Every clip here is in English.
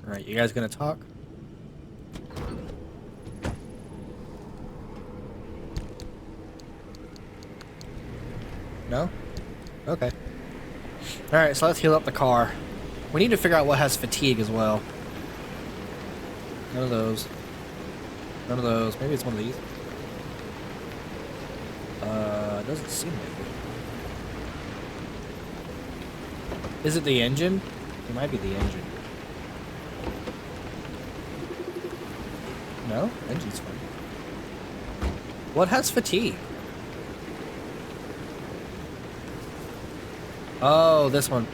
Alright, you guys gonna talk? No? Okay. Alright, so let's heal up the car. We need to figure out what has fatigue as well. None of those. None of those. Maybe it's one of these. It doesn't seem like it. Is it the engine? It might be the engine. No? Engine's fine. What has fatigue? Oh, this one.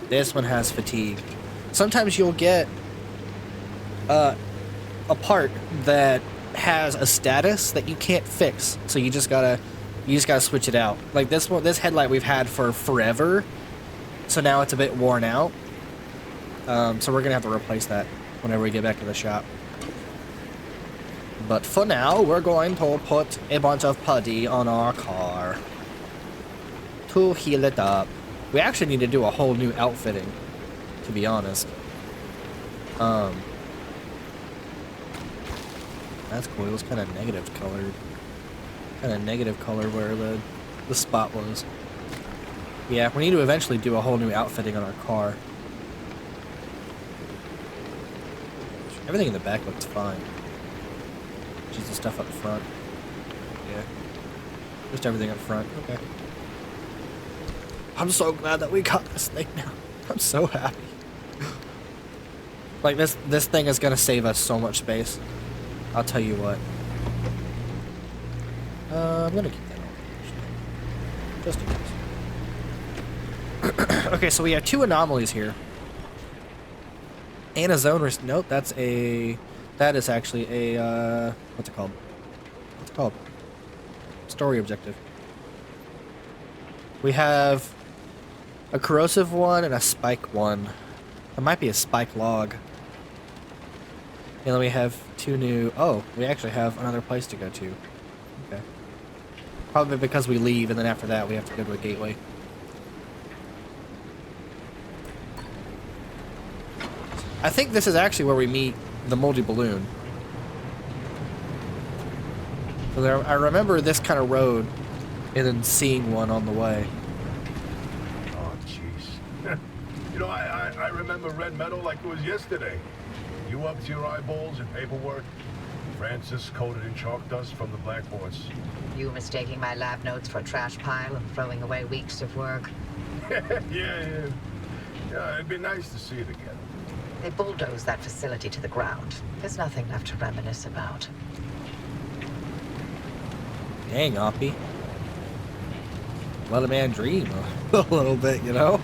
This one has fatigue. Sometimes you'll get a part that has a status that you can't fix, so you just gotta switch it out. Like this one, this headlight we've had for forever, so now it's a bit worn out. So we're gonna have to replace that whenever we get back to the shop. But for now, we're going to put a bunch of putty on our car to heal it up. We actually need to do a whole new outfitting, to be honest. That's cool. It was kind of negative colored. Kind of negative color where the spot was. Yeah, we need to eventually do a whole new outfitting on our car. Everything in the back looks fine. Just the stuff up front. Yeah. Just everything up front. Okay. I'm so glad that we got this thing now. I'm so happy. Like, this thing is gonna save us so much space. I'll tell you what. I'm gonna keep that on. Just in case. Okay, so we have two anomalies here. And a zone nope, that is actually a, what's it called? What's it called? Story objective. We have a corrosive one and a spike one. It might be a spike log. And then we have two new... Oh, we actually have another place to go to. Okay. Probably because we leave, and then after that we have to go to a gateway. I think this is actually where we meet the moldy balloon. So there, I remember this kind of road, and then seeing one on the way. Oh, jeez. You know, I remember red metal like it was yesterday. You up to your eyeballs in paperwork. Francis coated in chalk dust from the blackboards. You mistaking my lab notes for a trash pile and throwing away weeks of work. Yeah, it'd be nice to see it again. They bulldozed that facility to the ground. There's nothing left to reminisce about. Dang, Oppie. Let a man dream a little bit, you know?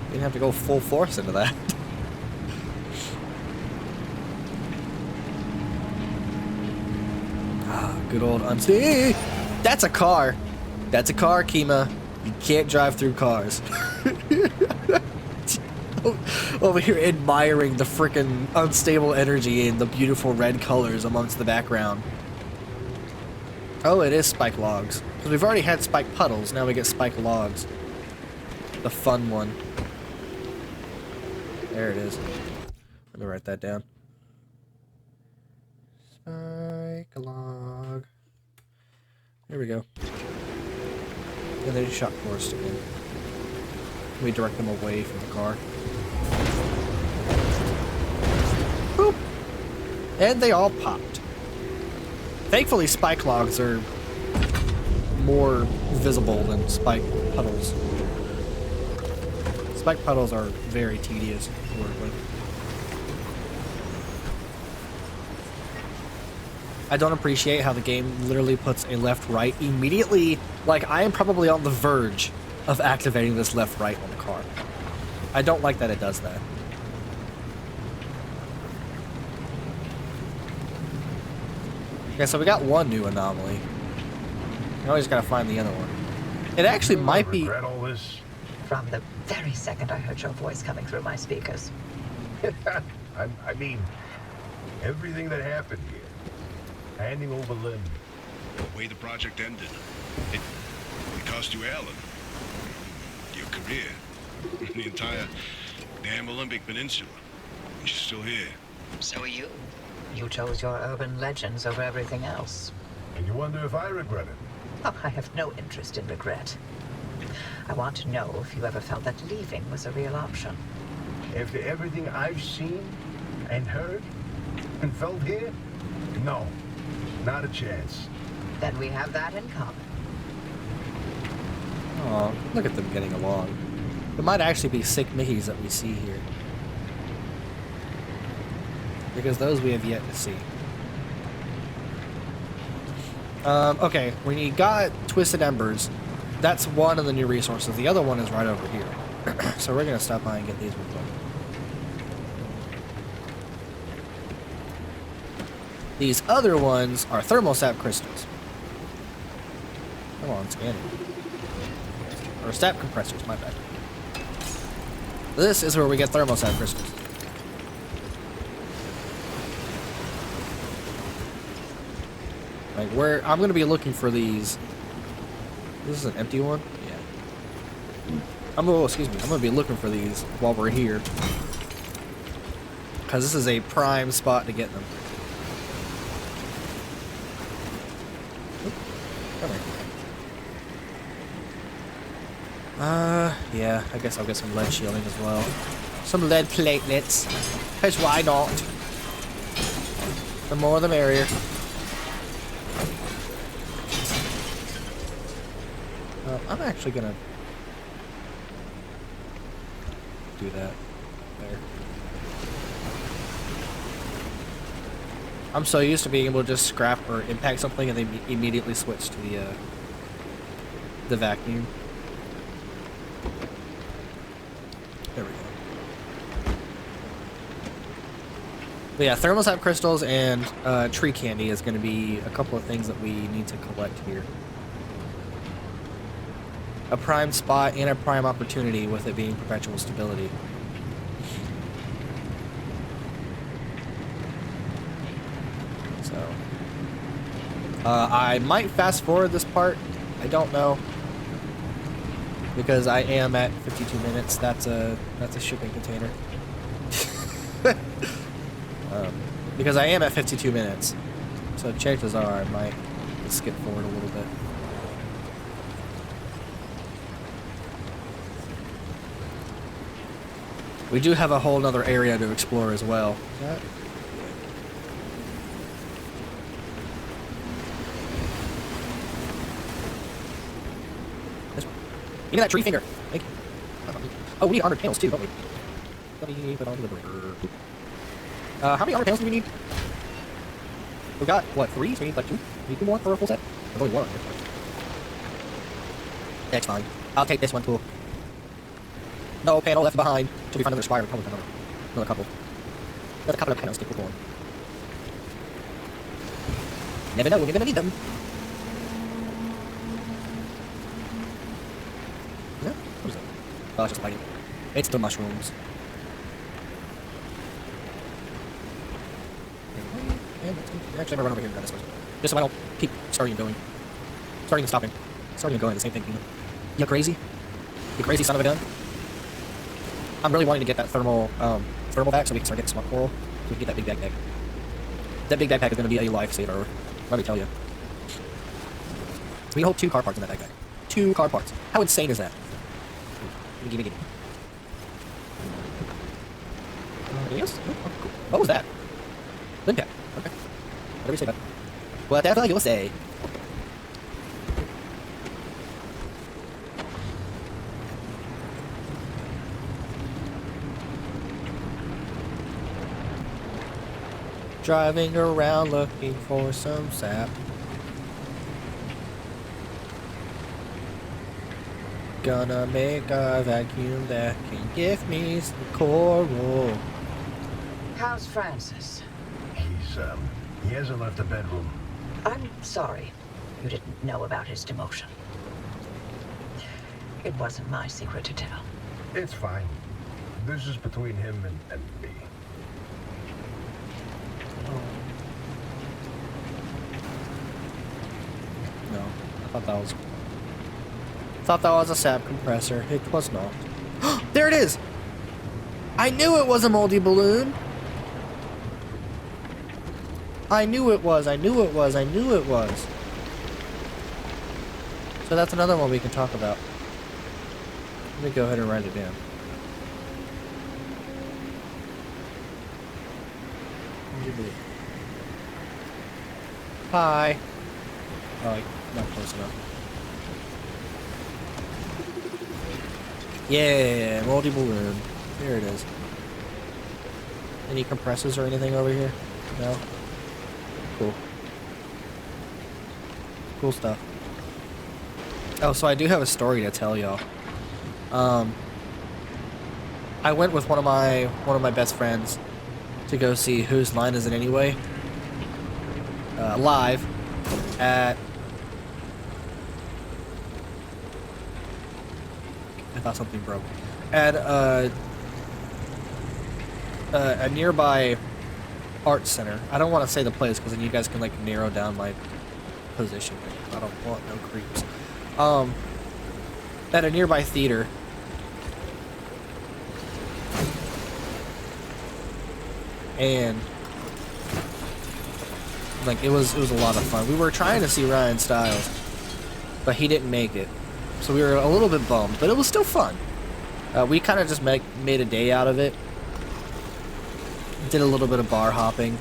You didn't have to go full force into that. Good old unstable. That's a car. That's a car, Kima. You can't drive through cars. Over here admiring the frickin' unstable energy and the beautiful red colors amongst the background. Oh, it is spike logs. Because we've already had spike puddles, now we get spike logs. The fun one. There it is. Let me write that down. Spike log. There we go. And they shot forest again. We direct them away from the car. Boop! And they all popped. Thankfully, spike logs are more visible than spike puddles. Spike puddles are very tedious to work with. I don't appreciate how the game literally puts a left-right immediately. Like, I am probably on the verge of activating this left-right on the car. I don't like that it does that. Okay, so we got one new anomaly. Now we just gotta find the other one. It actually might be... Regret all this? From the very second I heard your voice coming through my speakers. I mean, everything that happened here. Handing over Lynn. The way the project ended, it cost you Alan, your career, the entire damn Olympic Peninsula. And she's still here. So are you. You chose your urban legends over everything else. And you wonder if I regret it? Oh, I have no interest in regret. I want to know if you ever felt that leaving was a real option. After everything I've seen and heard and felt here? No, not a chance. Then we have that in common. Oh, look at them getting along. There might actually be sick Mickeys that we see here. Because those we have yet to see. Okay, when you got Twisted Embers, that's one of the new resources. The other one is right over here. So we're going to stop by and get these real quick. These other ones are thermosap crystals. Come on, scan it. Or sap compressors, my bad. This is where we get thermosap crystals. Like, where I'm going to be looking for these. This is an empty one? Yeah. Excuse me. I'm going to be looking for these while we're here. Because this is a prime spot to get them. Oop, come here. Yeah, I guess I'll get some lead shielding as well. Some lead platelets. Because why not? The more the merrier. I'm actually gonna do that there. I'm so used to being able to just scrap or impact something and then immediately switch to the vacuum. There we go. But yeah, thermosap crystals and tree candy is going to be a couple of things that we need to collect here. A prime spot and a prime opportunity with it being perpetual stability. So, I might fast forward this part. I don't know, because I am at 52 minutes. That's a shipping container. Because I am at 52 minutes, so chances are I might skip forward a little bit. We do have a whole nother area to explore as well. This one. Give me that tree finger. Thank you. Oh, we need armored panels too, don't we? Let me put on the breaker. How many armored panels do we need? We've got, what, 3? So we need like 2? We need 2 more for a full set? There's only 1. That's fine. I'll take this one, cool. No panel left behind. Till we find another spire, we'll probably find another couple. Another couple of panels to keep going. Never know when you're gonna need them. Yeah? What is that? Oh, it's just fighting. It's the mushrooms. Actually, I'm gonna run over here and grab this one. Just so I don't keep starting and going. Starting and stopping. Starting and going, the same thing. You crazy? You crazy son of a gun? I'm really wanting to get that thermal back so we can start getting smart coral. So we can get that big backpack. That big backpack is going to be a lifesaver. Let me tell you. We hold 2 car parts in that backpack. 2 car parts. How insane is that? Gimme, gimme. Yes? Oh, cool. What was that? Limpack. Okay. Whatever you say, bud. Whatever you say. Driving around looking for some sap. Gonna make a vacuum that can give me some coral. How's Francis? He hasn't left the bedroom. I'm sorry you didn't know about his demotion. It wasn't my secret to tell. It's fine. This is between him and me. No, I thought that was a sap compressor. It was not. There it is! I knew it was a moldy balloon. I knew it was. I knew it was. I knew it was. So that's another one we can talk about. Let me go ahead and write it down. Hi. Oh, like, not close enough. Yeah, moldy balloon. Here it is. Any compressors or anything over here? No? Cool. Cool stuff. Oh, so I do have a story to tell y'all. I went with one of my best friends to go see Whose Line Is It Anyway? Live at... I thought something broke. At a nearby art center. I don't want to say the place because then you guys can like narrow down my position. I don't want no creeps. At a nearby theater. And like it was a lot of fun. We were trying to see Ryan Stiles, but he didn't make it. So we were a little bit bummed, but it was still fun. We kind of just made a day out of it. Did a little bit of bar hopping.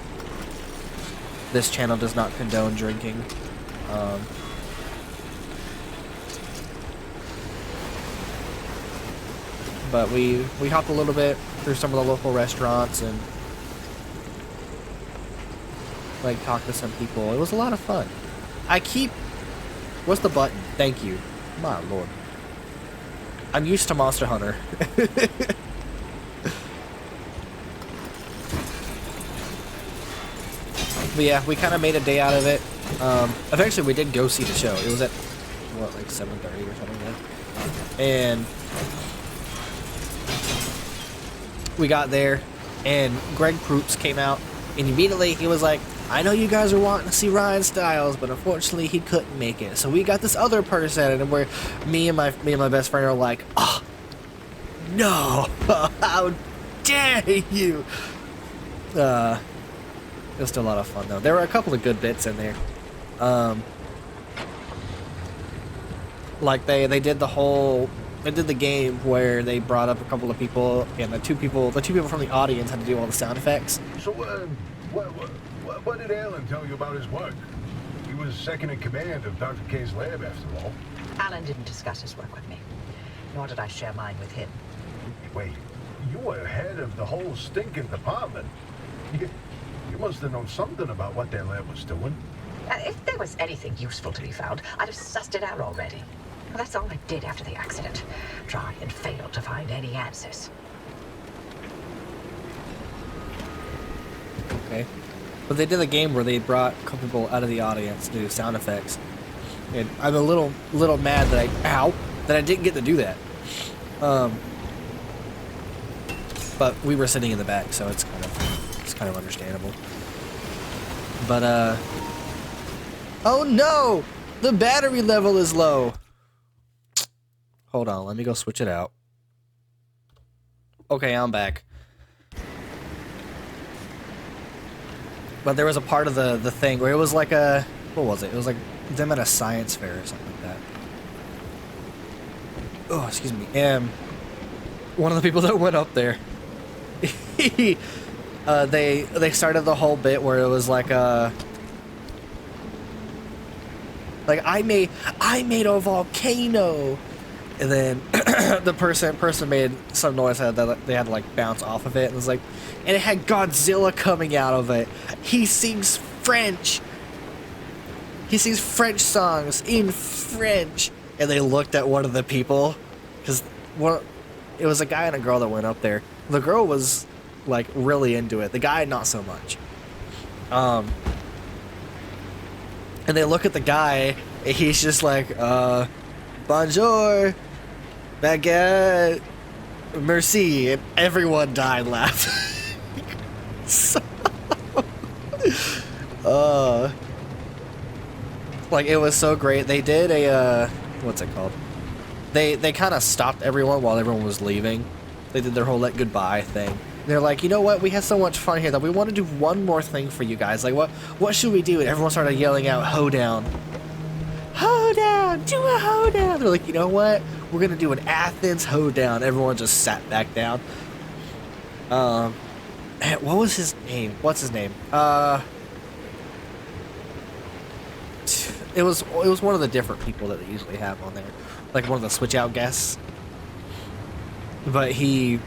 This channel does not condone drinking. But we hopped a little bit through some of the local restaurants and like talked to some people. It was a lot of fun. What's the button? Thank you. My lord. I'm used to Monster Hunter. But yeah, we kind of made a day out of it. Eventually we did go see the show. It was at, what, like 7:30 or something like that. And we got there, and Greg Proops came out, and immediately he was like, I know you guys are wanting to see Ryan Stiles, but unfortunately he couldn't make it. So we got this other person, and where me and my best friend are like, oh, no, how dare you? It was still a lot of fun though. There were a couple of good bits in there. Like they did the game where they brought up a couple of people, and the two people from the audience had to do all the sound effects. So, what did Alan tell you about his work? He was second in command of Dr. K's lab, after all. Alan didn't discuss his work with me, nor did I share mine with him. Wait, you were head of the whole stinking department. You must have known something about what their lab was doing. If there was anything useful to be found, I'd have sussed it out already. Well, that's all I did after the accident. Try and fail to find any answers. Okay. But they did a game where they brought a couple people out of the audience to do sound effects. And I'm a little mad that I didn't get to do that. But we were sitting in the back, so it's kind of understandable. But oh no! The battery level is low. Hold on, let me go switch it out. Okay, I'm back. But there was a part of the thing where it was like a, what was it? It was like them at a science fair or something like that. Oh, excuse me. And one of the people that went up there, they started the whole bit where it was like I made a volcano, and then the person made some noise that they had to like bounce off of it, and it was like, and it had Godzilla coming out of it. He sings French. He sings French songs in French, and they looked at one of the people, because it was a guy and a girl that went up there. The girl was like really into it. The guy not so much. And they look at the guy, and he's just like, bonjour, baguette, merci, and everyone died laughing. So, like it was so great. They did a, what's it called? They kind of stopped everyone while everyone was leaving. They did their whole let goodbye thing. They're like, you know what? We had so much fun here that we want to do one more thing for you guys. Like, what should we do? And everyone started yelling out, "Hoedown! Hoedown! Do a hoedown!" They're like, you know what? We're gonna do an Athens hoedown. Everyone just sat back down. What was his name? What's his name? It was one of the different people that they usually have on there, like one of the switch out guests. But it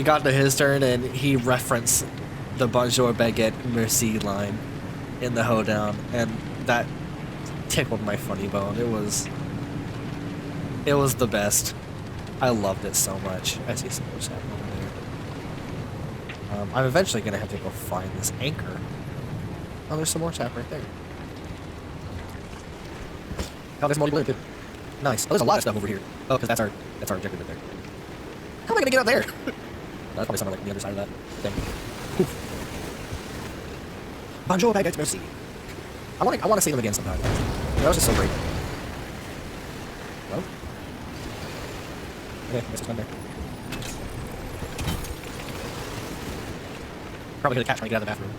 got to his turn and he referenced the Bonjour Baguette Merci line in the hoedown, and that tickled my funny bone. It was the best. I loved it so much. I see some more stuff over there. I'm eventually gonna have to go find this anchor. Oh, there's some more sap right there. Oh, there's more blue too. Nice. Oh, there's a lot of stuff over here. Oh, because that's our objective right there. How am I gonna get up there? That's probably somewhere like on the other side of that thing. Oof. Bonjour, baguette, merci. I want to see them again sometime. That was just so great. Well, okay, I guess it's done there. Probably gonna catch trying to get out of the bathroom.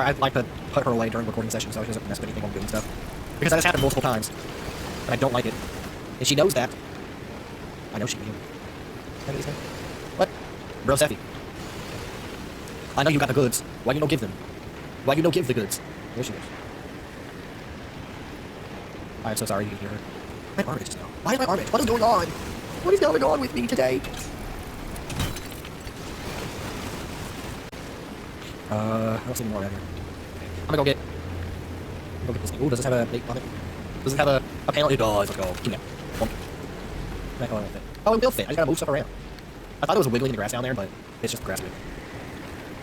I'd like to put her away during recording sessions so she doesn't mess with anything while I'm doing stuff. Because that has happened multiple times. And I don't like it. And she knows that. I know she will. What? Bro, Seffi. I know you got the goods. Why you don't give them? Why you don't give the goods? There she goes. I'm so sorry you can hear her. My arm itches now. Why is my arm itch? What is going on? What is going on with me today? I don't see any more around here. I'm gonna go get this thing. Ooh, does this have a date on it? Does it have a panel? It does. Let's go. Give me that. Oh, it will fit. I just gotta move stuff around. I thought it was wiggling in the grass down there, but it's just grass.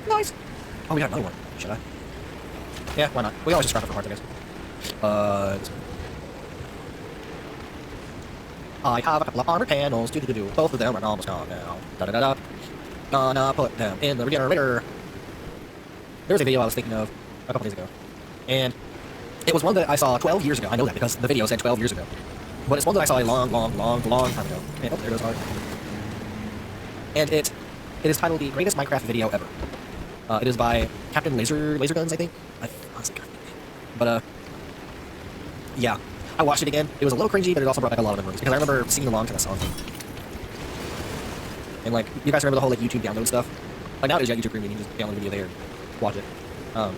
Nice. Oh, we got another one. Should I? Yeah, why not? We always just grab it for parts, I guess. This one. I have a couple of armor panels. Do. Both of them are almost gone now. Da. Gonna put them in the regenerator. There was a video I was thinking of a couple days ago, and it was one that I saw 12 years ago. I know that because the video said 12 years ago. But it's one that I saw a long time ago. And, oh, there goes our... And it is titled The Greatest Minecraft Video Ever. It is by Captain Laser Guns, I think. I honestly can't remember. But, yeah. I watched it again. It was a little cringy, but it also brought back a lot of memories. Because I remember singing along to the song. And, like, you guys remember the whole, like, YouTube download stuff? Like, nowadays you got YouTube Premium, you can just download a video there and watch it. But,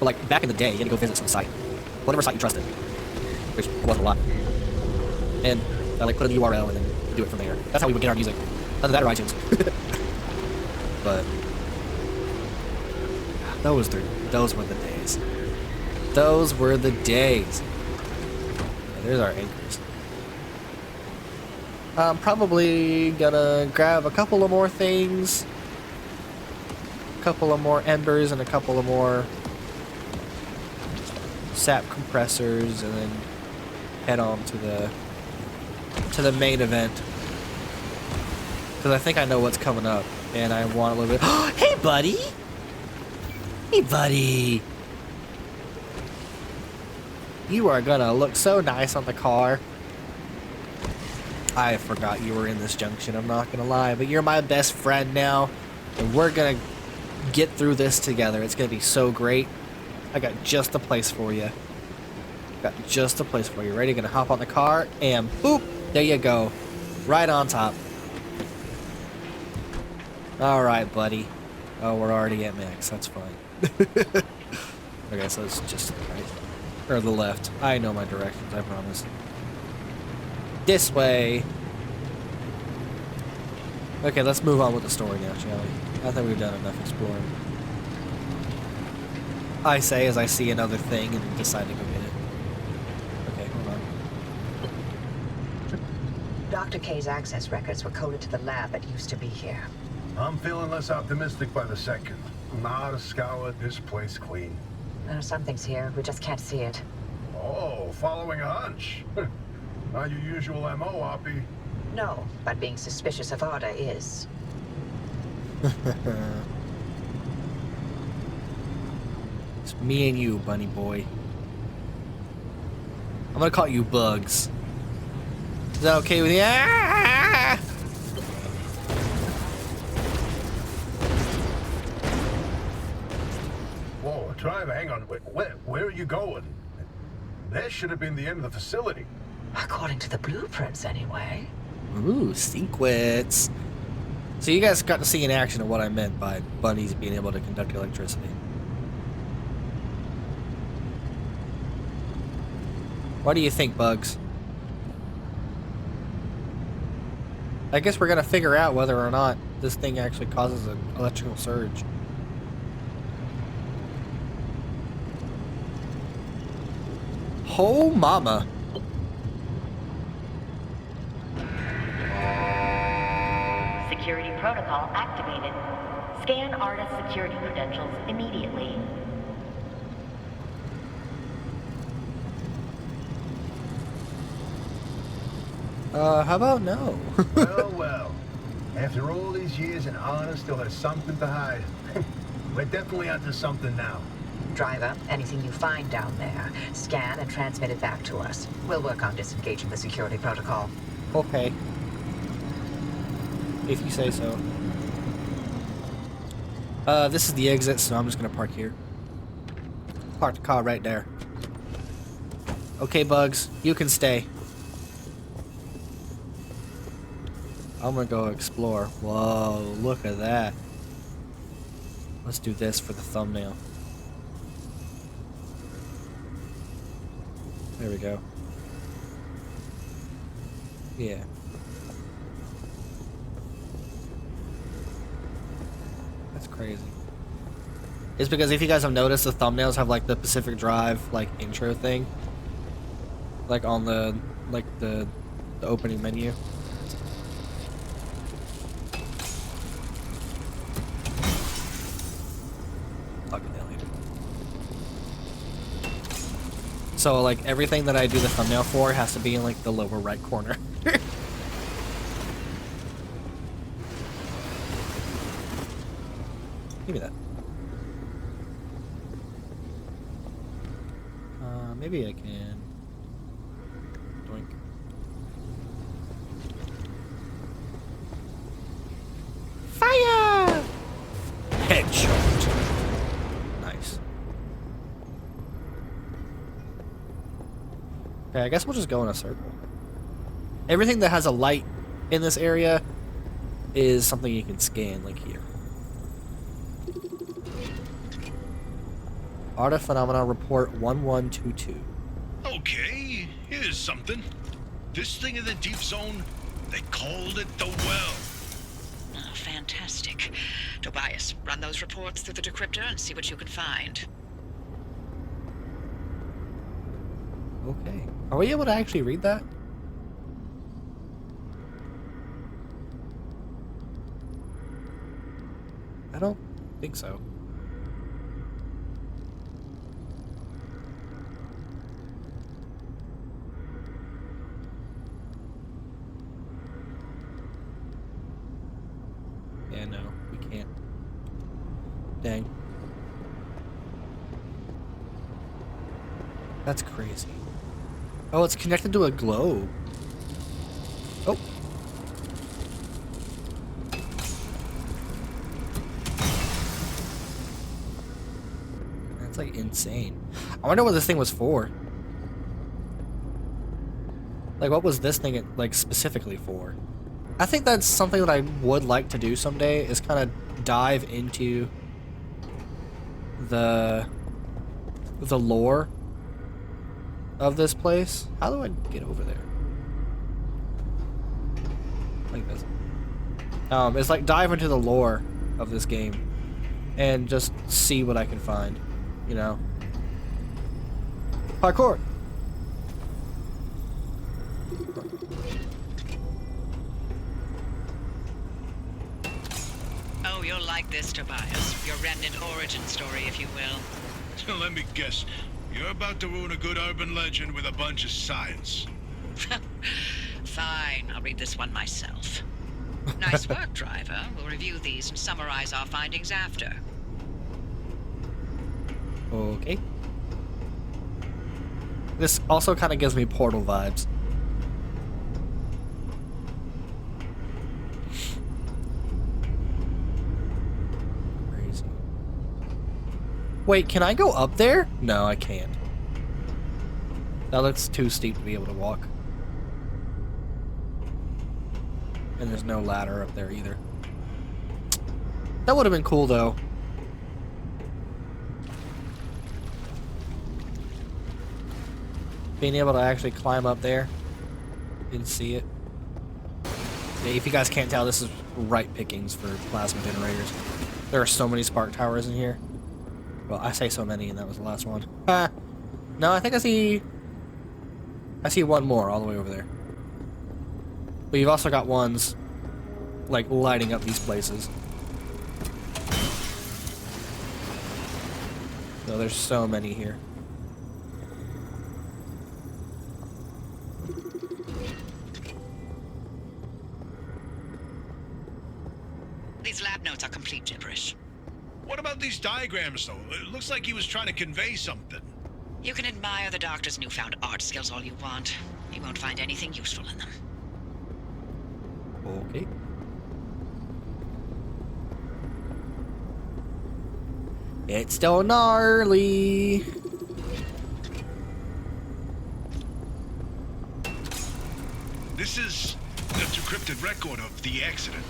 like, back in the day, you had to go visit some site. Whatever site you trusted. Which wasn't a lot. And I like put in the URL and then do it from there. That's how we would get our music. Other than that or iTunes. But those were the days. Those were the days. Yeah, there's our anchors. I'm probably gonna grab a couple of more things. A couple of more embers and a couple of more sap compressors, and then head on to the main event, because I think I know what's coming up, and I want a little bit. Hey, buddy! Hey, buddy! You are gonna look so nice on the car. I forgot you were in this junction, I'm not gonna lie, but you're my best friend now, and we're gonna get through this together. It's gonna be so great. I got just the place for you. Got just the place for you. Ready? Gonna hop on the car, and boop! There you go. Right on top. Alright, buddy. Oh, we're already at max. That's fine. Okay, so it's just the right. Or the left. I know my directions, I promise. This way. Okay, let's move on with the story now, shall we? I think we've done enough exploring. I say as I see another thing and decide to go get it. Okay, hold on. Dr. K's access records were coded to the lab that used to be here. I'm feeling less optimistic by the second. Not a scour this place clean. Something's here. We just can't see it. Oh, following a hunch. Not your usual MO, Oppie. No, but being suspicious of Arda is. It's me and you, bunny boy. I'm gonna call you Bugs. Is that okay with you? Ah! Driver, hang on. Where are you going? There should have been the end of the facility. According to the blueprints, anyway. Ooh, sequence. So you guys got to see in action of what I meant by bunnies being able to conduct electricity. What do you think, Bugs? I guess we're gonna figure out whether or not this thing actually causes an electrical surge. Oh, mama. Security protocol activated. Scan artist security credentials immediately. How about no? Well. After all these years and Anna still has something to hide. We're definitely onto something now. Driver, anything you find down there, scan and transmit it back to us. We'll work on disengaging the security protocol. Okay. If you say so. This is the exit, so I'm just gonna park here. Park the car right there. Okay, Bugs, you can stay. I'm gonna go explore. Whoa, look at that. Let's do this for the thumbnail. There we go. Yeah. That's crazy. It's because if you guys have noticed, the thumbnails have like the Pacific Drive like intro thing, like on the the opening menu. Fucking alien. So like everything that I do the thumbnail for has to be in like the lower right corner. Give me that. Maybe I can. Doink. Fire! Headshot. Nice. Okay, I guess we'll just go in a circle. Everything that has a light in this area is something you can scan, like here. Arta Phenomena Report 1122. Okay, here's something. This thing in the deep zone, they called it the well. Oh, fantastic. Tobias, run those reports through the decryptor and see what you can find. Okay. Are we able to actually read that? I don't think so. Yeah, no, we can't. Dang. That's crazy. Oh, it's connected to a globe. Oh. That's like insane. I wonder what this thing was for. Like, what was this thing like specifically for? I think that's something that I would like to do someday, is kind of dive into the lore of this place. How do I get over there? Like this. It's like dive into the lore of this game and just see what I can find, you know? Parkour! Oh, you'll like this, Tobias. Your remnant origin story, if you will. So let me guess, you're about to ruin a good urban legend with a bunch of science. Fine, I'll read this one myself. Nice work, driver. We'll review these and summarize our findings after. Okay. This also kind of gives me Portal vibes. Crazy. Wait, can I go up there? No, I can't. That looks too steep to be able to walk. And there's no ladder up there either. That would have been cool, though. Being able to actually climb up there and see it. Yeah, if you guys can't tell, this is right pickings for plasma generators. There are so many spark towers in here. Well, I say so many, and that was the last one. No, I think I see one more all the way over there. But you've also got ones, like, lighting up these places. So there's so many here. These lab notes are complete gibberish. What about these diagrams, though? It looks like he was trying to convey something. You can admire the doctor's newfound art skills all you want. You won't find anything useful in them. Okay. It's still gnarly. This is the decrypted record of the accident.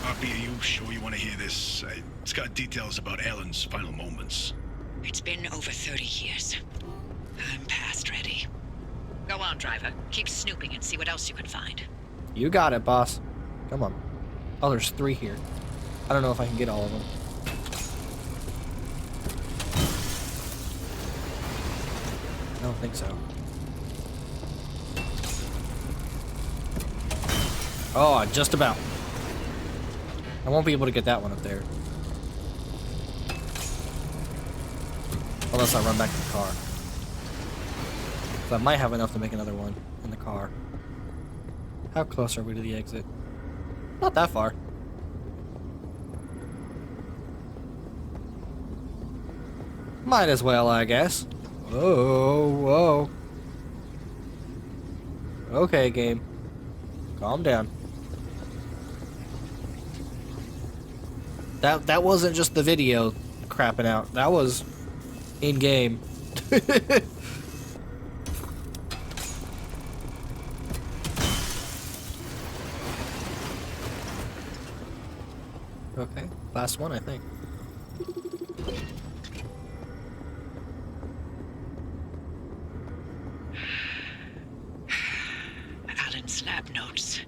RP, are you sure you want to hear this? It's got details about Ellen's final moments. It's been over 30 years. I'm past ready. Go on, driver. Keep snooping and see what else you can find. You got it, boss. Come on. Oh, there's 3 here. I don't know if I can get all of them. I don't think so. Oh, just about. I won't be able to get that one up there. Unless I run back to the car. So I might have enough to make another one in the car. How close are we to the exit? Not that far. Might as well, I guess. Whoa, whoa. Okay, game. Calm down. That wasn't just the video crapping out. That was in-game. Okay, last one, I think. Alan's lab notes.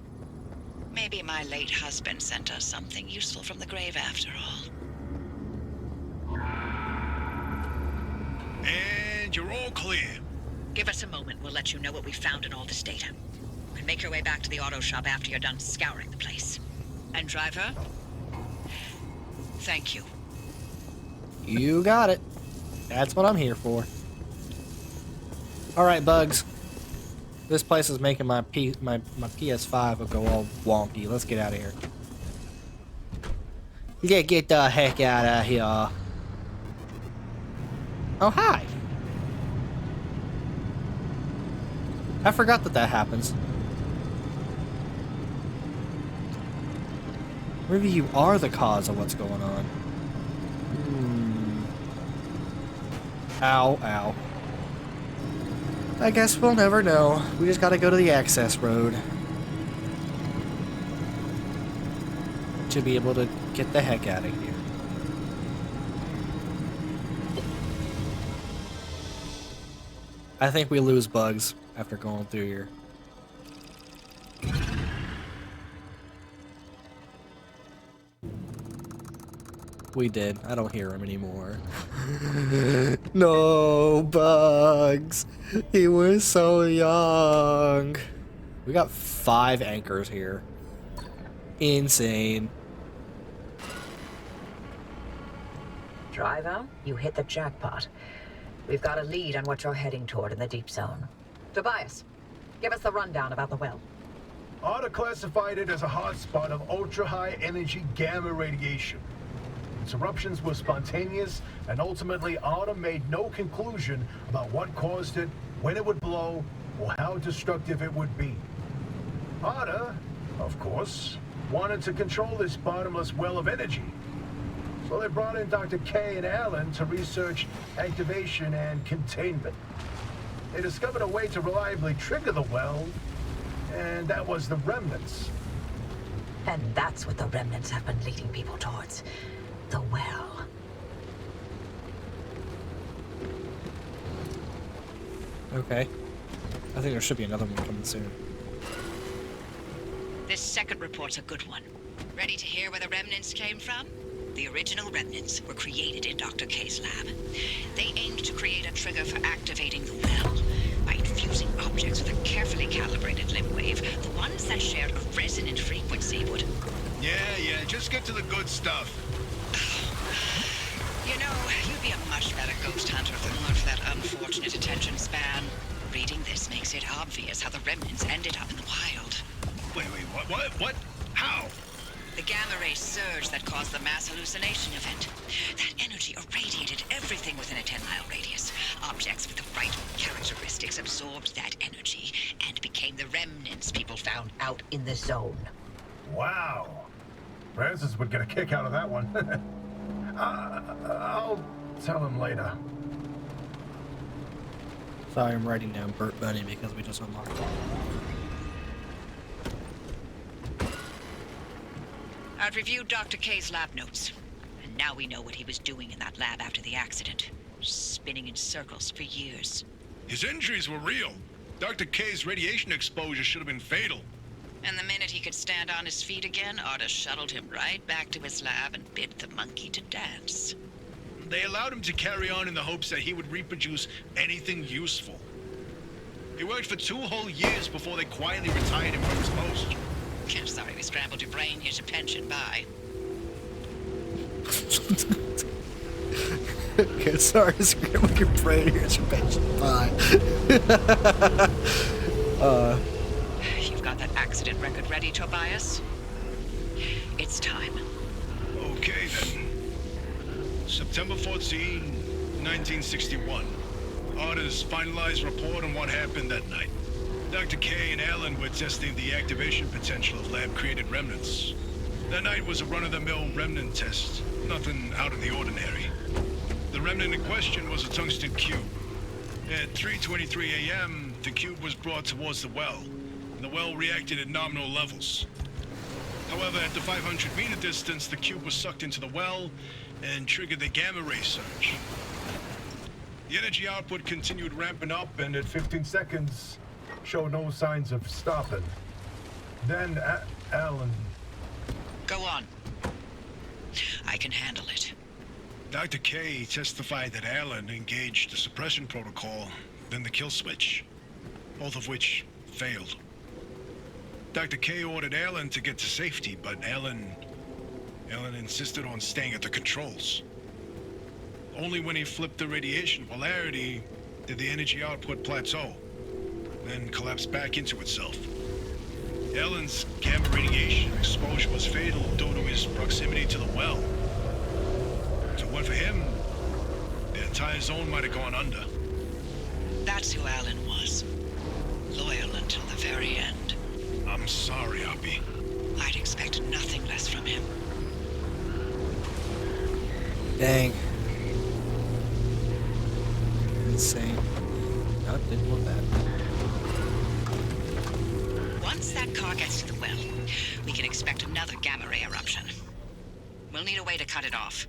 Maybe my late husband sent us something useful from the grave after all. And you're all clear. Give us a moment. We'll let you know what we found in all this data. You can make your way back to the auto shop after you're done scouring the place. And driver, thank you. You got it. That's what I'm here for. Alright, Bugs. This place is making my PS5 go all wonky. Let's get out of here. Yeah, get the heck out of here. Oh, hi. I forgot that happens. Maybe you are the cause of what's going on. Ow, ow. I guess we'll never know. We just gotta go to the access road to be able to get the heck out of here. I think we lose Bugs after going through here. We did. I don't hear him anymore. No, Bugs. He was so young. We got 5 anchors here. Insane. Driver, you hit the jackpot. We've got a lead on what you're heading toward in the deep zone. Tobias, give us the rundown about the well. ARDA classified it as a hotspot of ultra-high energy gamma radiation. Its eruptions were spontaneous, and ultimately ARDA made no conclusion about what caused it, when it would blow, or how destructive it would be. ARDA, of course, wanted to control this bottomless well of energy. Well, they brought in Dr. K and Alan to research activation and containment. They discovered a way to reliably trigger the well, and that was the remnants. And that's what the remnants have been leading people towards. The well. Okay. I think there should be another one coming soon. This second report's a good one. Ready to hear where the remnants came from? The original remnants were created in Dr. K's lab. They aimed to create a trigger for activating the well by infusing objects with a carefully calibrated limb wave. The ones that shared a resonant frequency would... Yeah, just get to the good stuff. You know, you'd be a much better ghost hunter if it weren't for that unfortunate attention span. Reading this makes it obvious how the remnants ended up in the wild. Wait, what? How? The gamma ray surge that caused the mass hallucination event. That energy irradiated everything within a 10-mile radius. Objects with the right characteristics absorbed that energy and became the remnants people found Out in the zone. Wow. Francis would get a kick out of that one. I'll tell him later. Sorry, I'm writing down Burt Bunny because we just unlocked it. I've reviewed Dr. K's lab notes, and now we know what he was doing in that lab after the accident. Spinning in circles for years. His injuries were real. Dr. K's radiation exposure should have been fatal. And the minute he could stand on his feet again, Arda shuttled him right back to his lab and bid the monkey to dance. They allowed him to carry on in the hopes that he would reproduce anything useful. He worked for 2 whole years before they quietly retired him from his post. Sorry we scrambled your brain. Here's your pension. Bye. Okay, sorry, scream with your brain. Here's your pension. Bye. You've got that accident record ready, Tobias? It's time. Okay, then. September 14, 1961. Arda's finalized report on what happened that night. Dr. K and Alan were testing the activation potential of lab-created remnants. That night was a run-of-the-mill remnant test, nothing out of the ordinary. The remnant in question was a tungsten cube. At 3:23 a.m., the cube was brought towards the well, and the well reacted at nominal levels. However, at the 500-meter distance, the cube was sucked into the well and triggered the gamma ray surge. The energy output continued ramping up, And at 15 seconds, showed no signs of stopping. Then Alan... Go on. I can handle it. Dr. K testified that Alan engaged the suppression protocol, then the kill switch, both of which failed. Dr. K ordered Alan to get to safety, but Alan insisted on staying at the controls. Only when he flipped the radiation polarity did the energy output plateau, then collapse back into itself. Alan's gamma radiation exposure was fatal due to his proximity to the well. If it weren't for him, the entire zone might have gone under. That's who Alan was. Loyal until the very end. I'm sorry, Oppie. I'd expect nothing less from him. Dang. Insane. No, didn't want that. Once that car gets to the well, we can expect another gamma ray eruption. We'll need a way to cut it off.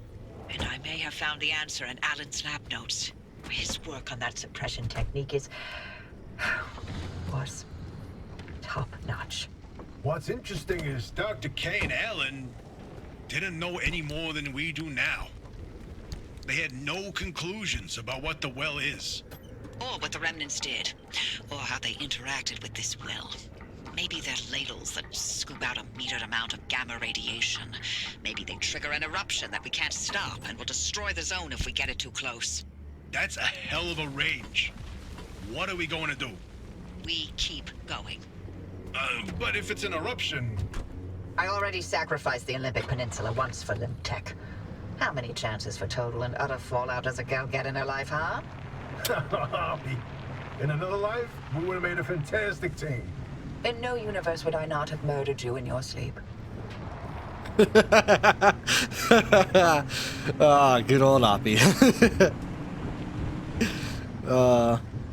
And I may have found the answer in Alan's lab notes. His work on that suppression technique was top-notch. What's interesting is Dr. K and Alan didn't know any more than we do now. They had no conclusions about what the well is. Or what the remnants did. Or how they interacted with this well. Maybe they're ladles that scoop out a metered amount of gamma radiation. Maybe they trigger an eruption that we can't stop and will destroy the zone if we get it too close. That's a hell of a range. What are we going to do? We keep going. But if it's an eruption... I already sacrificed the Olympic Peninsula once for Limb Tech. How many chances for total and utter fallout does a gal get in her life, huh? In another life, we would have made a fantastic team. In no universe would I not have murdered you in your sleep. Ah, good old Oppie.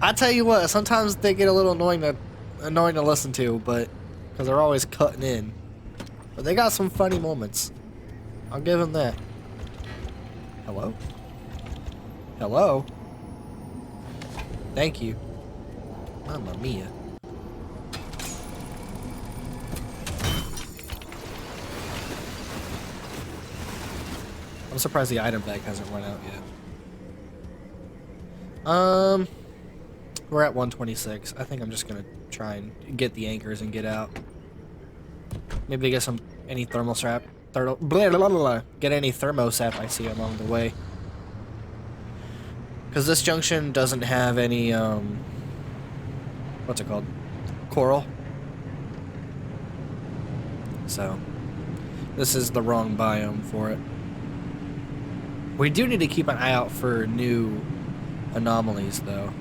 I tell you what, sometimes they get a little annoying to listen to, but because they're always cutting in. But they got some funny moments. I'll give them that. Hello? Hello? Thank you. Mamma mia. I'm surprised the item bag hasn't run out yet. We're at 126. I think I'm just gonna try and get the anchors and get out. Maybe get any thermal sap. Get any thermosap I see along the way. Because this junction doesn't have any, what's it called? Coral. So, this is the wrong biome for it. We do need to keep an eye out for new anomalies, though.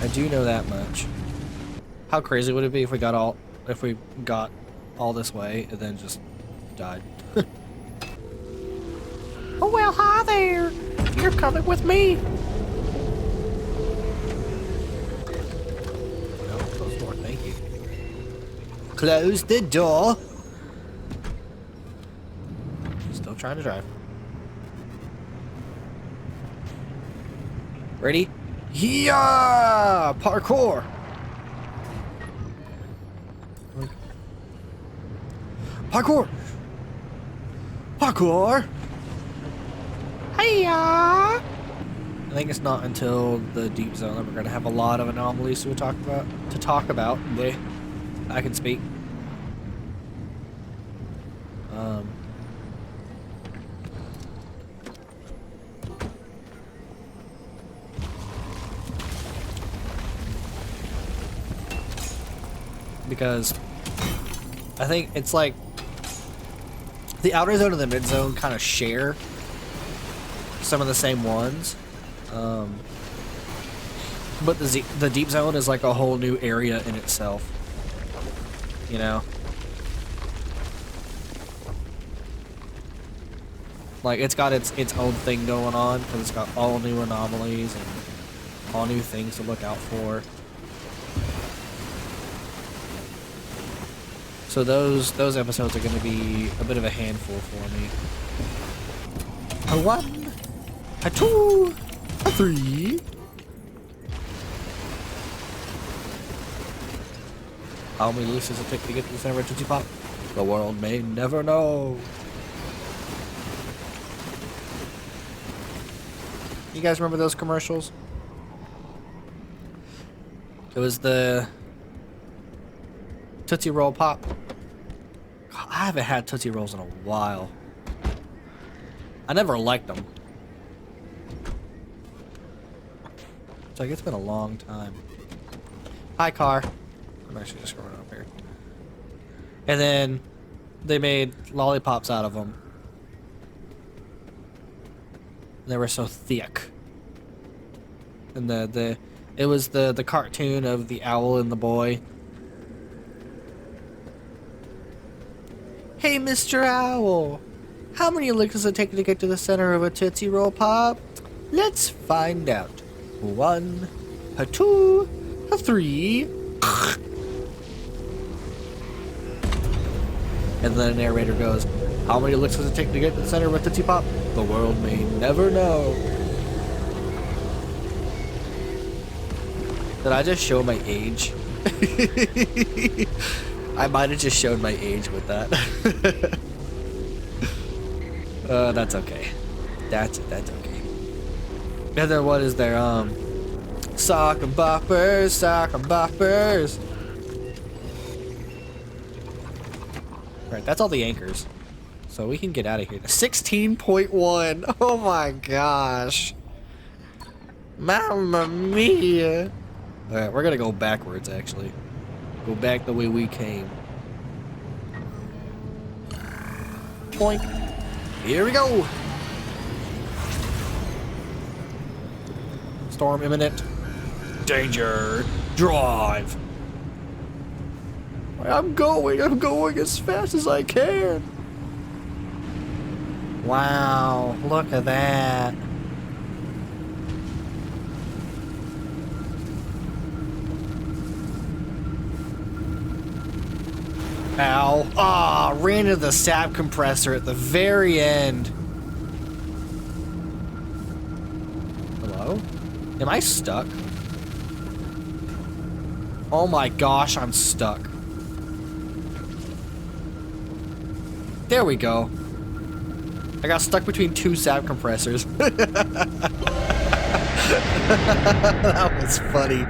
I do know that much. How crazy would it be if we got all this way and then just died? Oh well, hi there. You're coming with me. No, close the door, thank you. Close the door. Still trying to drive. Ready? Yeah! Parkour! Parkour! Parkour! Hiya! I think it's not until the deep zone that we're gonna have a lot of anomalies to talk about. Bleh. I can speak. Because I think it's like the outer zone and the mid zone kind of share some of the same ones, but the deep zone is like a whole new area in itself, you know. Like it's got its own thing going on because it's got all new anomalies and all new things to look out for. So those episodes are going to be a bit of a handful for me. A 1, a 2, a 3. How many loops does it take to get to the center of Tootsie Pop? The world may never know. You guys remember those commercials? It was the Tootsie Roll Pop. God, I haven't had Tootsie Rolls in a while. I never liked them. It's like, it's been a long time. Hi, car. I'm actually just going up here. And then they made lollipops out of them. They were so thick. And it was the cartoon of the owl and the boy. Hey, Mr. Owl, how many licks does it take to get to the center of a Tootsie Roll Pop? Let's find out. 1, a 2, a 3. And then the narrator goes, how many licks does it take to get to the center of a Tootsie Pop? The world may never know. Did I just show my age? I might have just shown my age with that. That's okay. That's okay. And then what is there? Sock and boppers, sock and boppers. Right, that's all the anchors. So we can get out of here. 16.1. Oh my gosh. Mamma mia. Alright, we're gonna go backwards actually. Go back the way we came. Point. Here we go. Storm imminent. Danger. Drive. I'm going as fast as I can. Wow, look at that. Ow. Ah, ran into the sap compressor at the very end. Hello? Am I stuck? Oh my gosh, I'm stuck. There we go. I got stuck between two sap compressors. That was funny.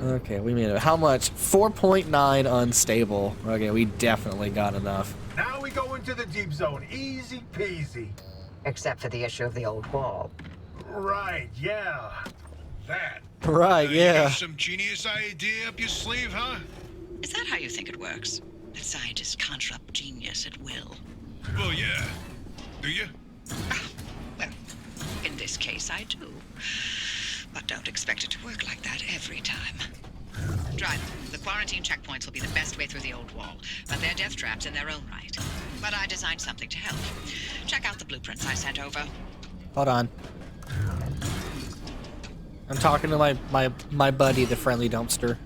Okay, we made it. How much? 4.9 unstable. Okay, we definitely got enough. Now we go into the deep zone. Easy peasy. Except for the issue of the old wall. Right, yeah. That. Right, You yeah. got some genius idea up your sleeve, huh? Is that how you think it works? That scientists conjure up genius at will? Well, yeah. Do you? Well, in this case, I do. But don't expect it to work like that every time. Driver, the quarantine checkpoints will be the best way through the old wall, but they're death traps in their own right. But I designed something to help. Check out the blueprints I sent over. Hold on. I'm talking to my buddy, the friendly dumpster.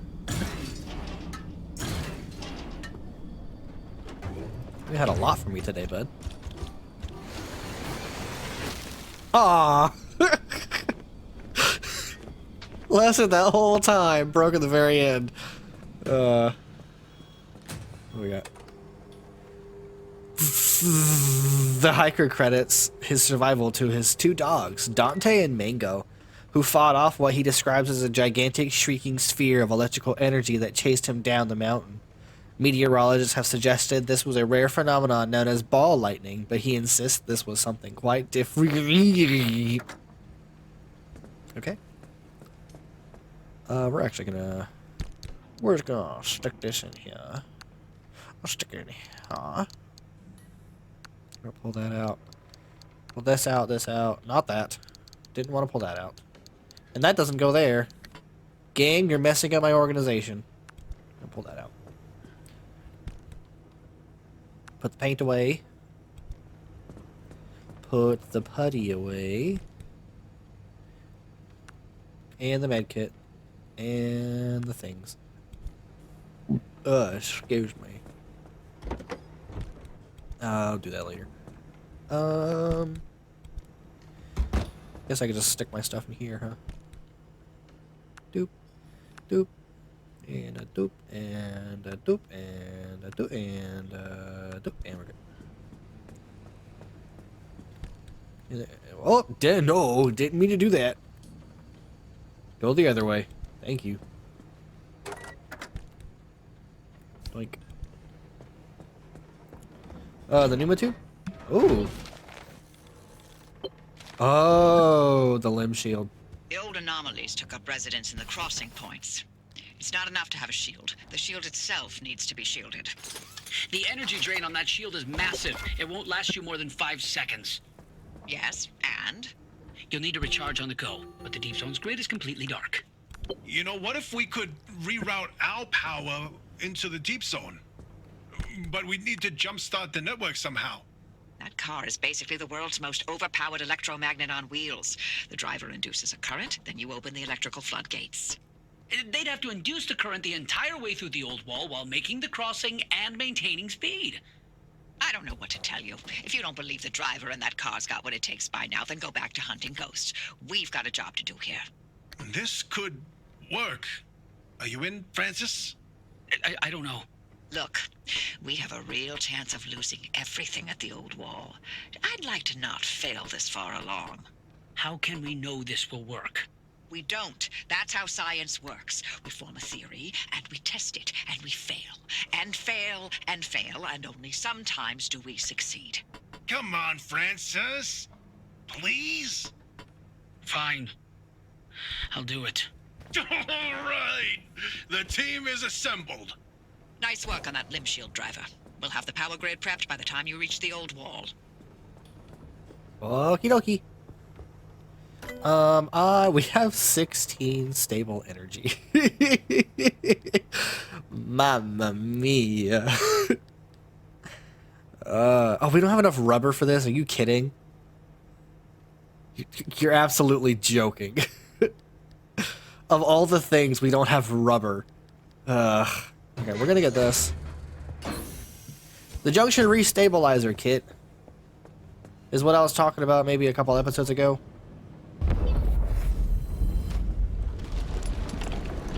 You had a lot for me today, bud. Aww. Lasted that whole time, broke at the very end. What we got? The hiker credits his survival to his two dogs, Dante and Mango, who fought off what he describes as a gigantic shrieking sphere of electrical energy that chased him down the mountain. Meteorologists have suggested this was a rare phenomenon known as ball lightning, but he insists this was something quite different. Okay. We're just gonna stick this in here. I'll stick it in here. I'm gonna pull that out. Pull this out. Not that. Didn't want to pull that out. And that doesn't go there. Game, you're messing up my organization. I'll pull that out. Put the paint away. Put the putty away. And the med kit. And the things. Excuse me. I'll do that later. Guess I could just stick my stuff in here, huh? Doop. Doop. And a doop. And a doop. And a doop. And a doop. And we're good. Oh, no, didn't mean to do that. Go the other way. Thank you. Like. The pneuma tube? Ooh. Oh, the limb shield. The old anomalies took up residence in the crossing points. It's not enough to have a shield. The shield itself needs to be shielded. The energy drain on that shield is massive. It won't last you more than 5 seconds. Yes, and? You'll need to recharge on the go, but the deep zone's grid is completely dark. You know, what if we could reroute our power into the deep zone? But we'd need to jumpstart the network somehow. That car is basically the world's most overpowered electromagnet on wheels. The driver induces a current, then you open the electrical floodgates. They'd have to induce the current the entire way through the old wall while making the crossing and maintaining speed. I don't know what to tell you. If you don't believe the driver and that car's got what it takes by now, then go back to hunting ghosts. We've got a job to do here. This could work. Are you in, Francis? I don't know. Look, we have a real chance of losing everything at the old wall. I'd like to not fail this far along. How can we know this will work? We don't. That's how science works. We form a theory, and we test it, and we fail. And fail, and fail, and only sometimes do we succeed. Come on, Francis. Please? Fine. I'll do it. All right. The team is assembled. Nice work on that limb shield driver. We'll have the power grid prepped by the time you reach the old wall. Okie dokie. We have 16 stable energy. Mamma mia. Oh, we don't have enough rubber for this? Are you kidding? You're absolutely joking. Of all the things, we don't have rubber. Okay, we're gonna get this. The junction restabilizer kit is what I was talking about maybe a couple episodes ago.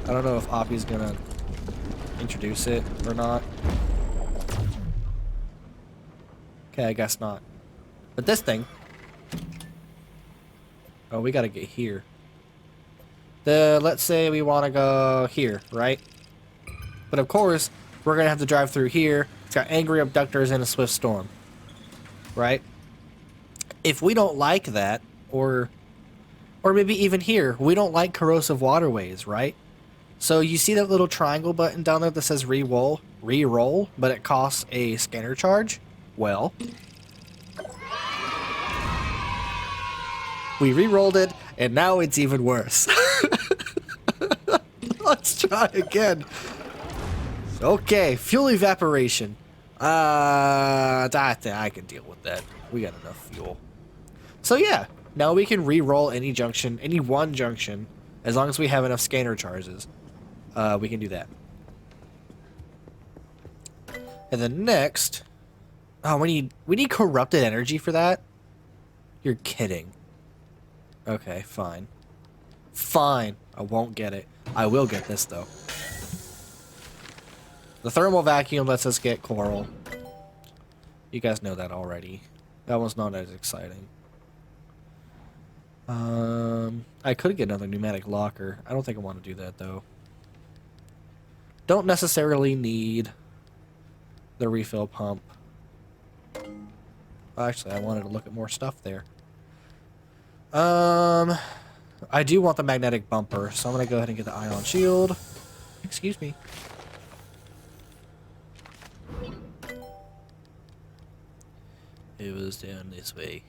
I don't know if Oppie's gonna introduce it or not. Okay, I guess not. But this thing... Oh, we gotta get here. Let's say we want to go here, right? But of course, we're gonna have to drive through here. It's got angry abductors and a swift storm. Right? If we don't like that, or maybe even here, we don't like corrosive waterways, right? So you see that little triangle button down there that says re-roll, but it costs a scanner charge? Well, we re-rolled it, and now it's even worse. Let's try again. Okay, fuel evaporation. I can deal with that. We got enough fuel. So yeah, now we can re-roll any junction, any one junction, as long as we have enough scanner charges. We can do that. And then next, oh, we need corrupted energy for that? You're kidding. Okay, fine. Fine. I won't get it. I will get this, though. The thermal vacuum lets us get coral. You guys know that already. That one's not as exciting. I could get another pneumatic locker. I don't think I want to do that, though. Don't necessarily need the refill pump. Actually, I wanted to look at more stuff there. I do want the magnetic bumper, so I'm gonna go ahead and get the ion shield. Excuse me. It was down this way.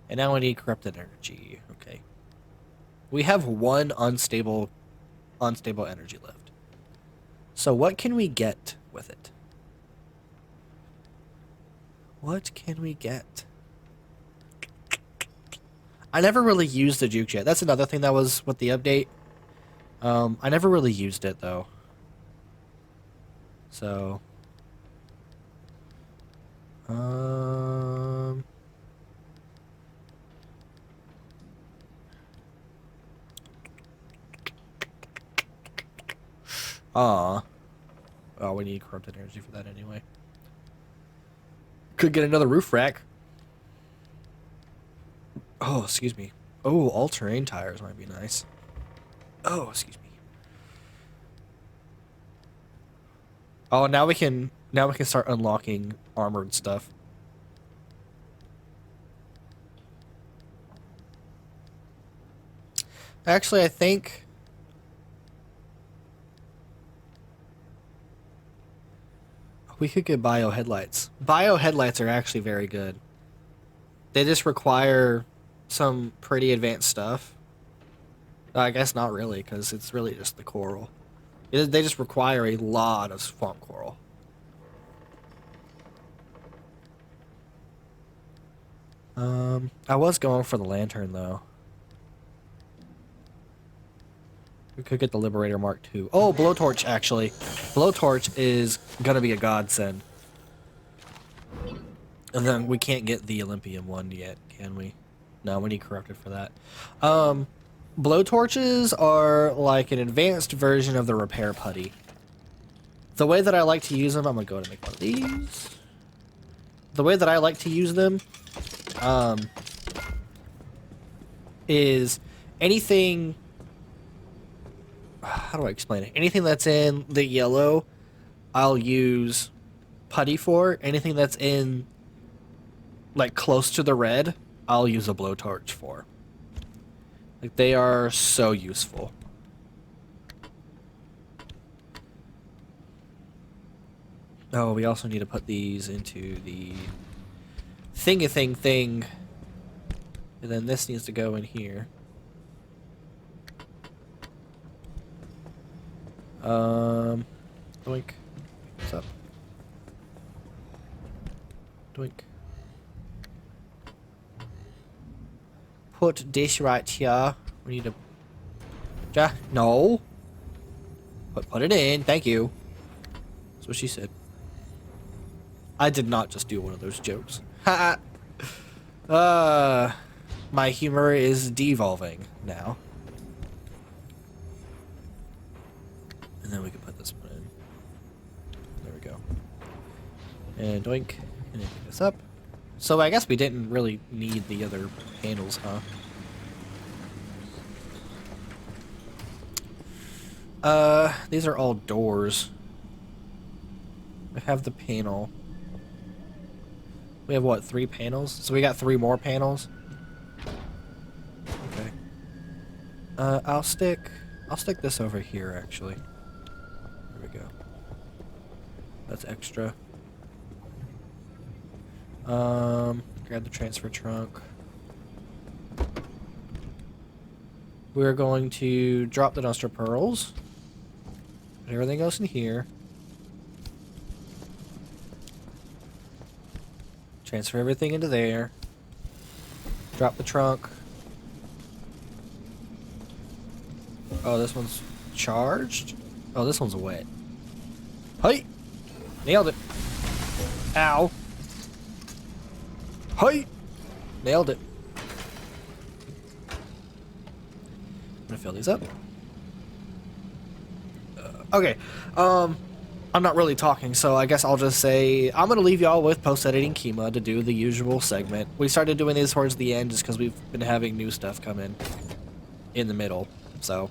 And now I need corrupted energy. Okay. We have one unstable energy left. So what can we get with it? What can we get? I never really used the juke jet. That's another thing that was with the update. I never really used it, though. So... Oh, we need corrupted energy for that anyway. Could get another roof rack. Oh, excuse me. Oh, all-terrain tires might be nice. Oh, excuse me. Oh, now we can start unlocking armored stuff. Actually, I think we could get bio headlights. Bio headlights are actually very good. They just require some pretty advanced stuff. I guess not really, because it's really just the coral. They just require a lot of swamp coral. I was going for the lantern, though. We could get the Liberator Mark II. Oh, blowtorch, actually. Blowtorch is gonna be a godsend. And then we can't get the Olympium one yet, can we? No, we need corrupted for that. Blowtorches are like an advanced version of the repair putty. The way that I like to use them, I'm gonna go ahead and make one of these. The way that I like to use them, is anything... How do I explain it? Anything that's in the yellow, I'll use putty for. Anything that's in, like, close to the red, I'll use a blowtorch for. Like, they are so useful. Oh, we also need to put these into the thing. And then this needs to go in here. Doink. What's up? Doink. Put this right here. We need to... No. Put it in. Thank you. That's what she said. I did not just do one of those jokes. Ha! My humor is devolving now. And then we can put this one in. There we go. And doink. And then pick this up. So I guess we didn't really need the other handles, huh? These are all doors. We have the panel. We have what, 3 panels? So we got 3 more panels. Okay. I'll stick this over here actually. There we go. That's extra. Grab the transfer trunk. We're going to drop the dumpster pearls. Put everything else in here. Transfer everything into there. Drop the trunk. Oh, this one's charged? Oh, this one's wet. Hey! Nailed it. Ow. Hey! Nailed it. I'm gonna fill these up. Okay. I'm not really talking, so I guess I'll just say I'm going to leave y'all with post-editing Kima to do the usual segment. We started doing these towards the end just because we've been having new stuff come in the middle. So,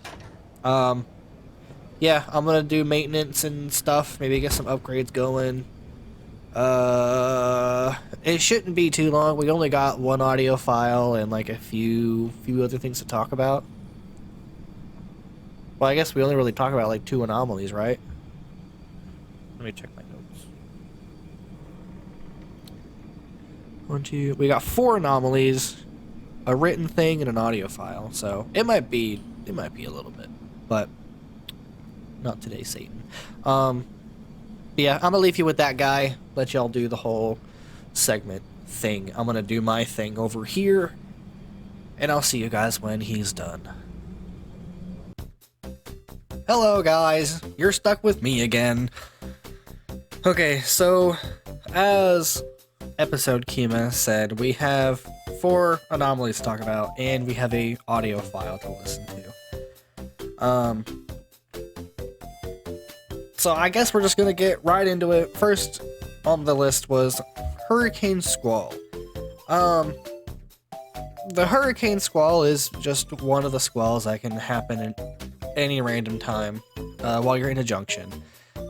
yeah, I'm going to do maintenance and stuff, maybe get some upgrades going. It shouldn't be too long. We only got 1 audio file and like a few other things to talk about. Well, I guess we only really talk about like 2 anomalies, right? Let me check my notes. 1, 2. We got 4 anomalies, a written thing, and an audio file. So it might be a little bit, but not today, Satan. Yeah, I'm gonna leave you with that guy. Let y'all do the whole segment thing. I'm gonna do my thing over here, and I'll see you guys when he's done. Hello, guys. You're stuck with me again. Okay, so as episode Kima said, we have 4 anomalies to talk about, and we have a audio file to listen to. So I guess we're just gonna get right into it. First on the list was Hurricane Squall. The Hurricane Squall is just one of the squalls that can happen in any random time while you're in a junction.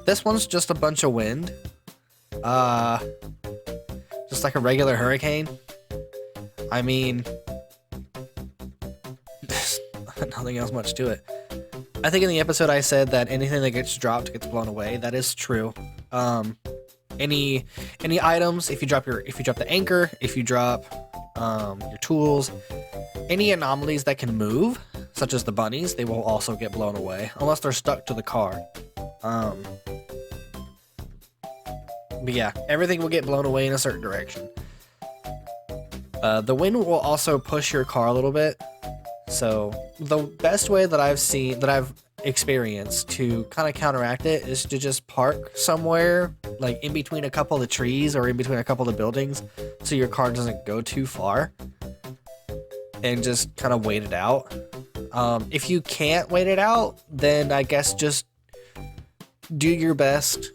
This one's just a bunch of wind. Just like a regular hurricane. I mean, there's nothing else much to it. I think in the episode I said that anything that gets dropped gets blown away. That is true. Any items, if you drop the anchor, if you drop your tools, any anomalies that can move, such as the bunnies, they will also get blown away unless they're stuck to the car. But yeah, everything will get blown away in a certain direction. The wind will also push your car a little bit. So the best way that I've experienced to kind of counteract it is to just park somewhere, like in between a couple of trees or in between a couple of buildings, so your car doesn't go too far, and just kind of wait it out. If you can't wait it out, then I guess just do your best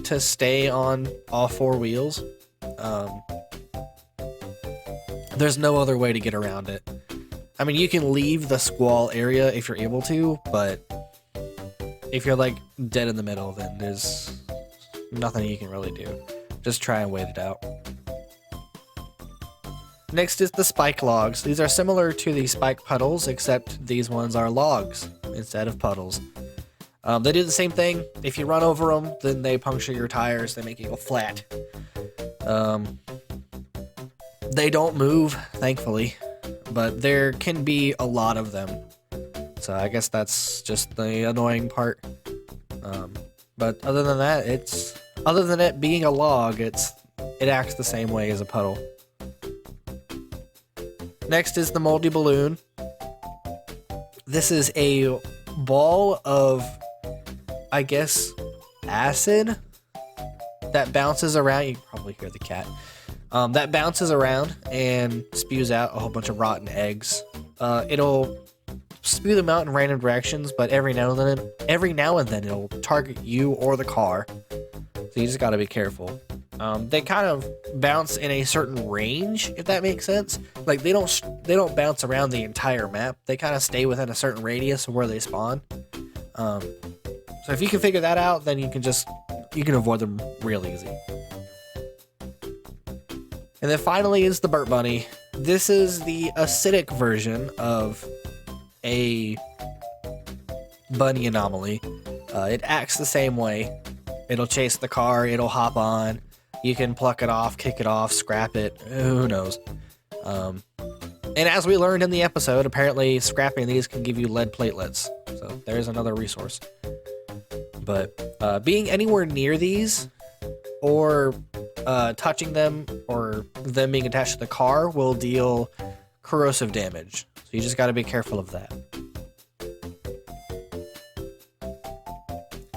to stay on all 4 wheels. There's no other way to get around it. I mean, you can leave the squall area if you're able to, but if you're like dead in the middle, then there's nothing you can really do. Just try and wait it out. Next is the spike logs. These are similar to the spike puddles, except these ones are logs instead of puddles. They do the same thing. If you run over them, then they puncture your tires. They make you go flat. They don't move, thankfully, but there can be a lot of them. So I guess that's just the annoying part. But other than that, other than it being a log, it acts the same way as a puddle. Next is the moldy balloon. This is a ball of, I guess, acid that bounces around. You can probably hear the cat. That bounces around and spews out a whole bunch of rotten eggs. It'll spew them out in random directions, but every now and then it'll target you or the car. So you just gotta be careful. They kind of bounce in a certain range, if that makes sense. Like they don't bounce around the entire map. They kind of stay within a certain radius of where they spawn. So if you can figure that out, then you can avoid them real easy. And then finally is the Burt Bunny. This is the acidic version of a bunny anomaly. It acts the same way. It'll chase the car, it'll hop on. You can pluck it off, kick it off, scrap it, who knows. And as we learned in the episode, apparently scrapping these can give you lead platelets. So there's another resource. But being anywhere near these, or touching them, or them being attached to the car will deal corrosive damage. So you just got to be careful of that.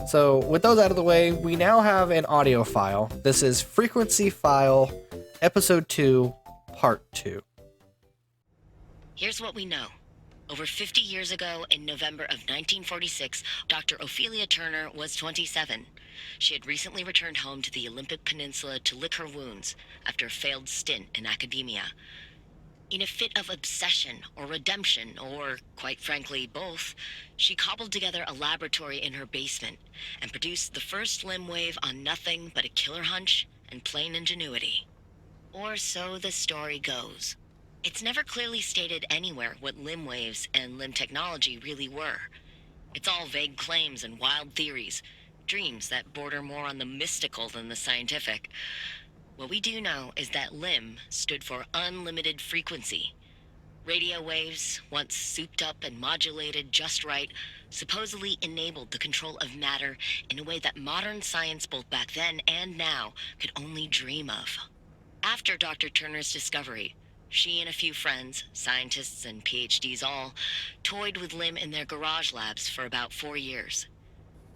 So with those out of the way, we now have an audio file. This is Frequency File, Episode 2, Part 2. Here's what we know. Over 50 years ago, in November of 1946, Dr. Ophelia Turner was 27. She had recently returned home to the Olympic Peninsula to lick her wounds after a failed stint in academia. In a fit of obsession or redemption, or, quite frankly, both, she cobbled together a laboratory in her basement and produced the first limb wave on nothing but a killer hunch and plain ingenuity. Or so the story goes. It's never clearly stated anywhere what limb waves and limb technology really were. It's all vague claims and wild theories, dreams that border more on the mystical than the scientific. What we do know is that LIM stood for unlimited frequency. Radio waves, once souped up and modulated just right, supposedly enabled the control of matter in a way that modern science both back then and now could only dream of. After Dr. Turner's discovery, she and a few friends, scientists and PhDs all, toyed with LIM in their garage labs for about 4 years.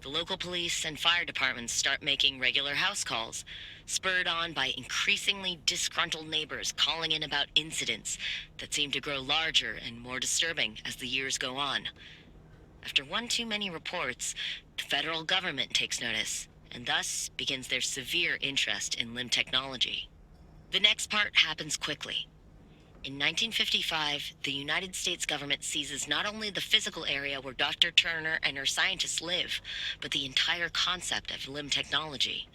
The local police and fire departments start making regular house calls, spurred on by increasingly disgruntled neighbors calling in about incidents that seem to grow larger and more disturbing as the years go on. After one too many reports, the federal government takes notice, and thus begins their severe interest in LIM technology. The next part happens quickly. In 1955, the United States government seizes not only the physical area where Dr. Turner and her scientists live, but the entire concept of LIM technology.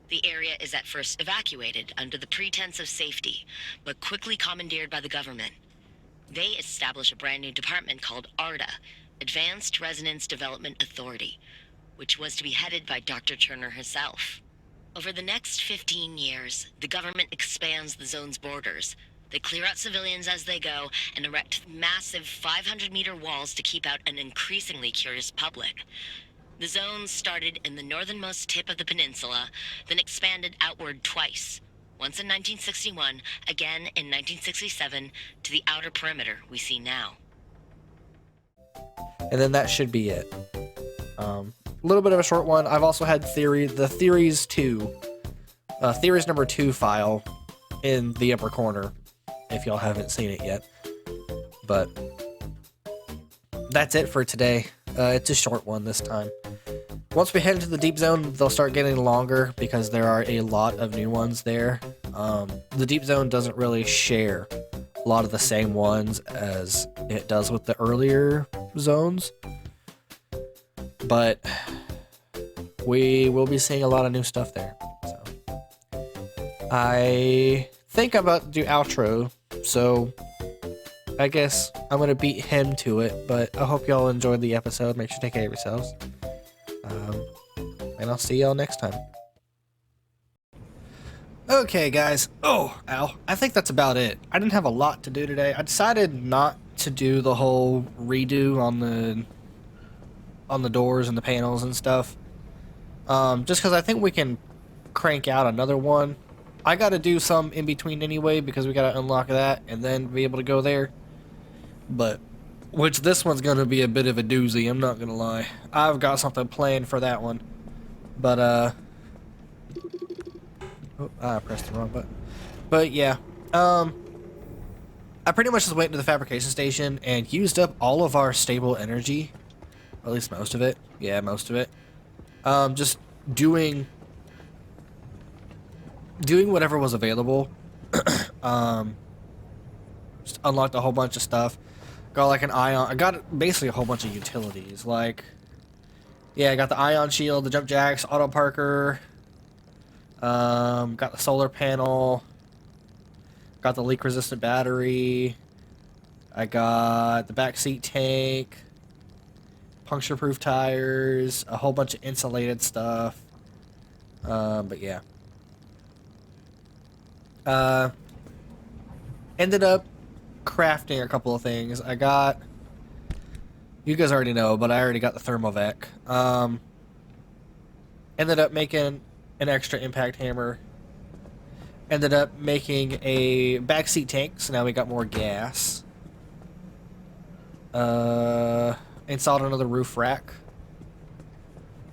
The area is at first evacuated under the pretense of safety, but quickly commandeered by the government. They establish a brand new department called ARDA, Advanced Resonance Development Authority, which was to be headed by Dr. Turner herself. Over the next 15 years, the government expands the zone's borders. They clear out civilians as they go and erect massive 500-meter walls to keep out an increasingly curious public. The zone started in the northernmost tip of the peninsula, then expanded outward twice. Once in 1961, again in 1967, to the outer perimeter we see now. And then that should be it. A little bit of a short one. I've also had theories number 2 file in the upper corner, if y'all haven't seen it yet. But that's it for today. It's a short one this time. Once we head into the deep zone, they'll start getting longer because there are a lot of new ones there. The deep zone doesn't really share a lot of the same ones as it does with the earlier zones. But we will be seeing a lot of new stuff there. So I think I'm about to do outro, so I guess I'm going to beat him to it, but I hope y'all enjoyed the episode. Make sure to take care of yourselves. And I'll see y'all next time. Okay, guys. Oh, ow. I think that's about it. I didn't have a lot to do today. I decided not to do the whole redo on the doors and the panels and stuff. Just because I think we can crank out another one. I got to do some in between anyway because we got to unlock that and then be able to go there. But, which this one's going to be a bit of a doozy, I'm not going to lie. I've got something planned for that one. But, oh, I pressed the wrong button. But, yeah. I pretty much just went to the fabrication station and used up all of our stable energy. At least most of it. Yeah, most of it. Just doing whatever was available. Just unlocked a whole bunch of stuff. Got like an ion. I got basically a whole bunch of utilities. Like, yeah, I got the ion shield, the jump jacks, auto parker. Got the solar panel. Got the leak resistant battery. I got the backseat tank. Puncture proof tires. A whole bunch of insulated stuff. But yeah. Ended up crafting a couple of things. I got, you guys already know, but I already got the thermovec. Ended up making an extra impact hammer. Ended up making a backseat tank, so now we got more gas. Installed another roof rack.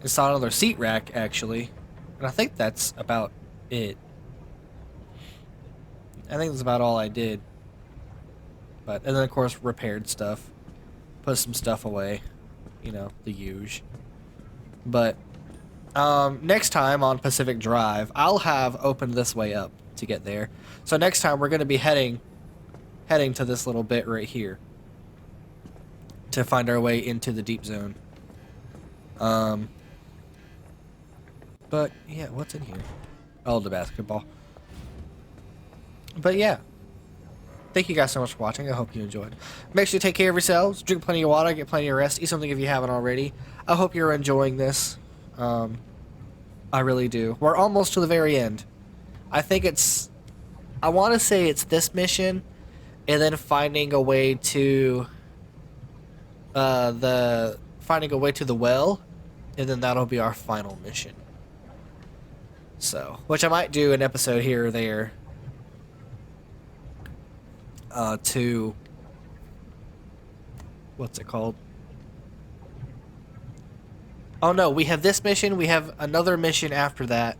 Installed another seat rack, actually. And I think that's about it. I think that's about all I did. But, and then of course repaired stuff. Put some stuff away. You know, the usual. But, next time on Pacific Drive, I'll have opened this way up to get there. So next time we're going to be heading to this little bit right here. To find our way into the deep zone. But, yeah, what's in here? Oh, the basketball. But yeah, thank you guys so much for watching. I hope you enjoyed. Make sure you take care of yourselves, drink plenty of water, get plenty of rest, eat something if you haven't already. I hope you're enjoying this. I really do. We're almost to the very end. I think it's, I want to say it's this mission, and then finding a way to the well, and then that'll be our final mission. So, which I might do an episode here or there. To what's it called? Oh no, we have this mission, we have another mission after that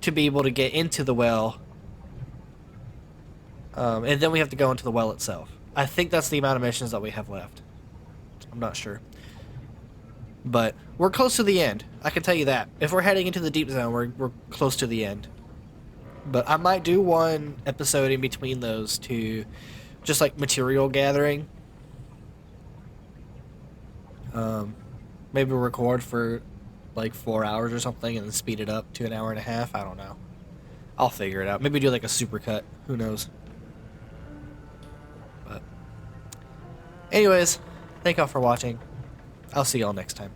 to be able to get into the well. And then we have to go into the well itself. I think that's the amount of missions that we have left. I'm not sure. But we're close to the end. I can tell you that. If we're heading into the deep zone, we're close to the end. But I might do one episode in between those to just like material gathering. Maybe record for like 4 hours or something and then speed it up to an hour and a half. I don't know. I'll figure it out. Maybe do like a supercut. Who knows? But anyways, thank y'all for watching. I'll see y'all next time.